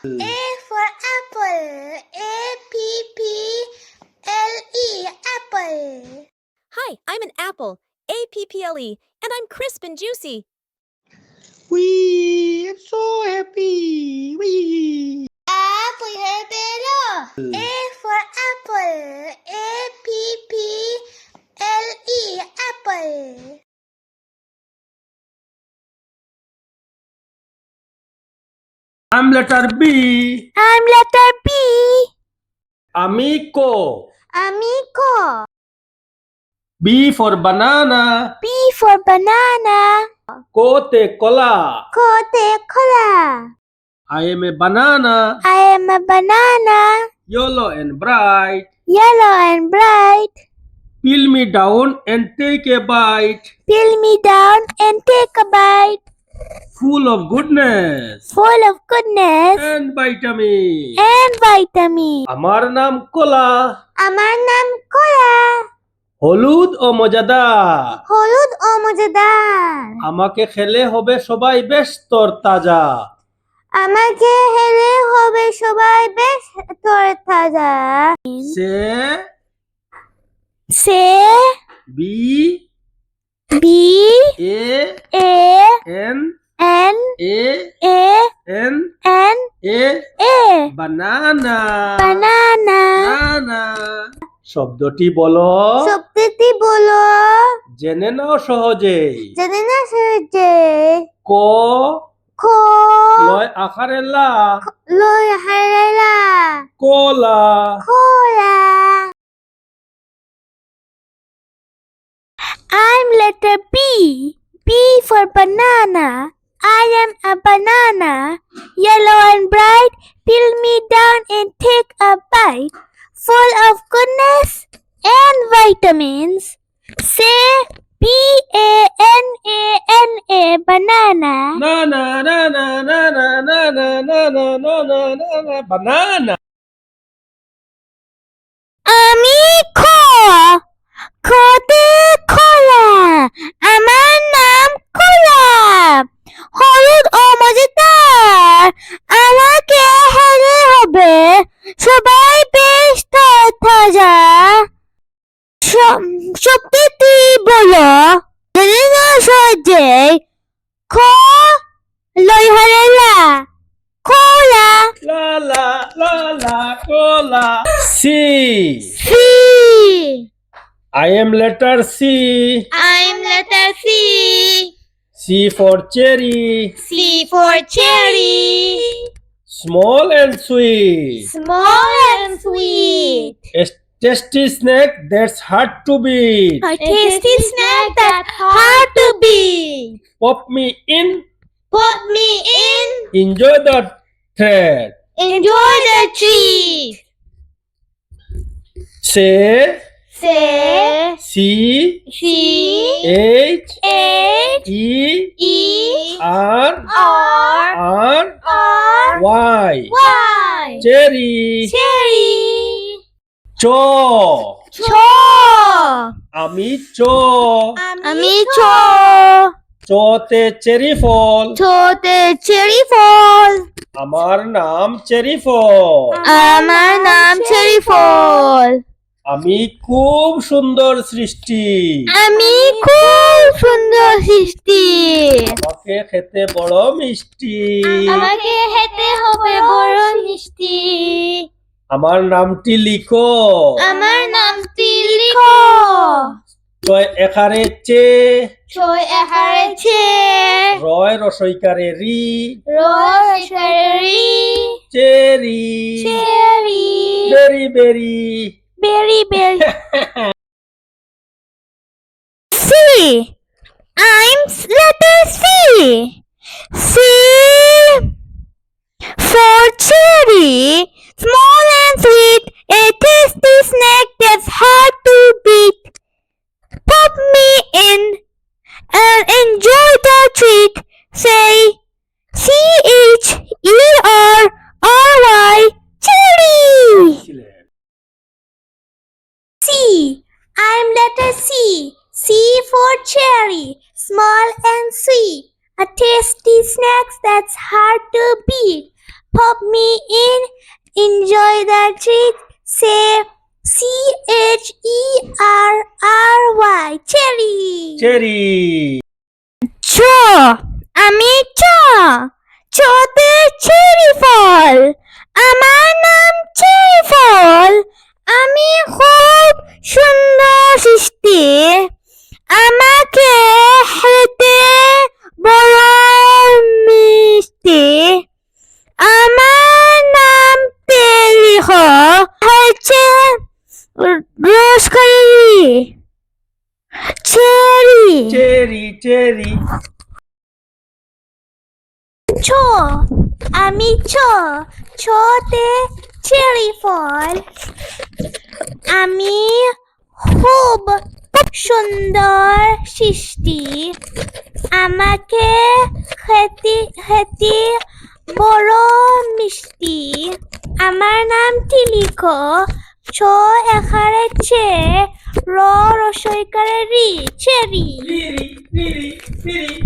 A for apple. A-P-P-L-E. Apple. Hi, I'm an apple, A-P-P-L-E, and I'm crisp and juicy. Wee! I'm so happy! Wee! Apple hello. A for apple. A-P-P-L-E. Apple. I'm letter B. I'm letter B. Amico. Amigo. B for banana. B for banana. Cote cola. Coca-Cola. I am a banana. I am a banana. Yellow and bright. Yellow and bright. Peel me down and take a bite. Peel me down and take a bite. Full of goodness Full of goodness and vitamin. and vitamin. আমার নাম কোলা, আমার নাম কোলা। হলুদ ও মজাদার। হলুদ ও মজাদার। আমাকে খেলে হবে সবাই বেশ তরতাজা। আমাকে হেলে হবে সবাই বেশ তরতাজা। Say say B B A A N N A A N N A A banana. Banana. Banana শব্দটি বলো, শব্দটি বলো, জেনে নাও সহজেই। জানি না সহজে। ক খ লয় আকারে লা, লয় হারালা। কোলা। Cola. I'm letter B. B for banana. I am a banana. Yellow and bright. Peel me down and take a bite. Full of goodness and vitamins. Say B-A-N-A-N-A. Banana. না না না না না না না না না না না না না না বানানা। আমি খতে খোলা। আমার নাম খোলা। হলুদ ও মজাদার। আমাকে হেলে হবে সবাই বেশ তাজা। শব্দটি বলো, জানি না সহজে। খ লই হারেলা। খোলা। La la la la cola. C. C. I am letter C. I'm letter C. C for cherry. C for cherry. Small and sweet. Small and sweet. A tasty snack that's hard to beat. A tasty snack that's hard to beat. Pop me in. Put me in. Enjoy the thread. Enjoy the treat. Say Say C C H H E E R R R R Y. Y. Cherry. Cherry. Cho. Cho. আমি চো। আমি cho. চোতে cherry ফল। ছোতে cherry ফল। আমার নাম cherry ফল। আমার নাম cherry ফল। আমি খুব সুন্দর সৃষ্টি। আমি খুব সুন্দর সৃষ্টি। আমাকে খেতে বড় মিষ্টি। আমাকে খেতে হবে বড় মিষ্টি। আমার নামটি লিখো। আমার নামটি লিখো। ছয় একারে চে। ছয় একারে ছে। রয় রসইকারে রি। রসরি। Cherry. Cherry. Berry berry. Berry berry. C. I'm letter C. C for cherry. Small and sweet. A tasty snack that's hard to beat. Pop me in and enjoy the treat. Say C-H-E-R-R-Y. Cherry. C. I'm letter C. C for cherry. Small and sweet. A tasty snack that's hard to beat. pop me in, enjoy the treat, say CHERRY, cherry. Cherry চ আমি চতে cherry ফল আমার নাম cherry ফল আমি খুব সুন্দর সৃষ্টি আমাকে খেতে বড় মিষ্টি আমার নাম তেলি হচ্ছে রসকারি চেরি চেরি চেরি ছ আমি ছতে চেরি ফল আমি খুব সুন্দর সৃষ্টি আমাকে খেতে বড় মিষ্টি আমার নামটি লিখো ছ এখারে রসইকারে রি চেরি রিরি রিরি রিরি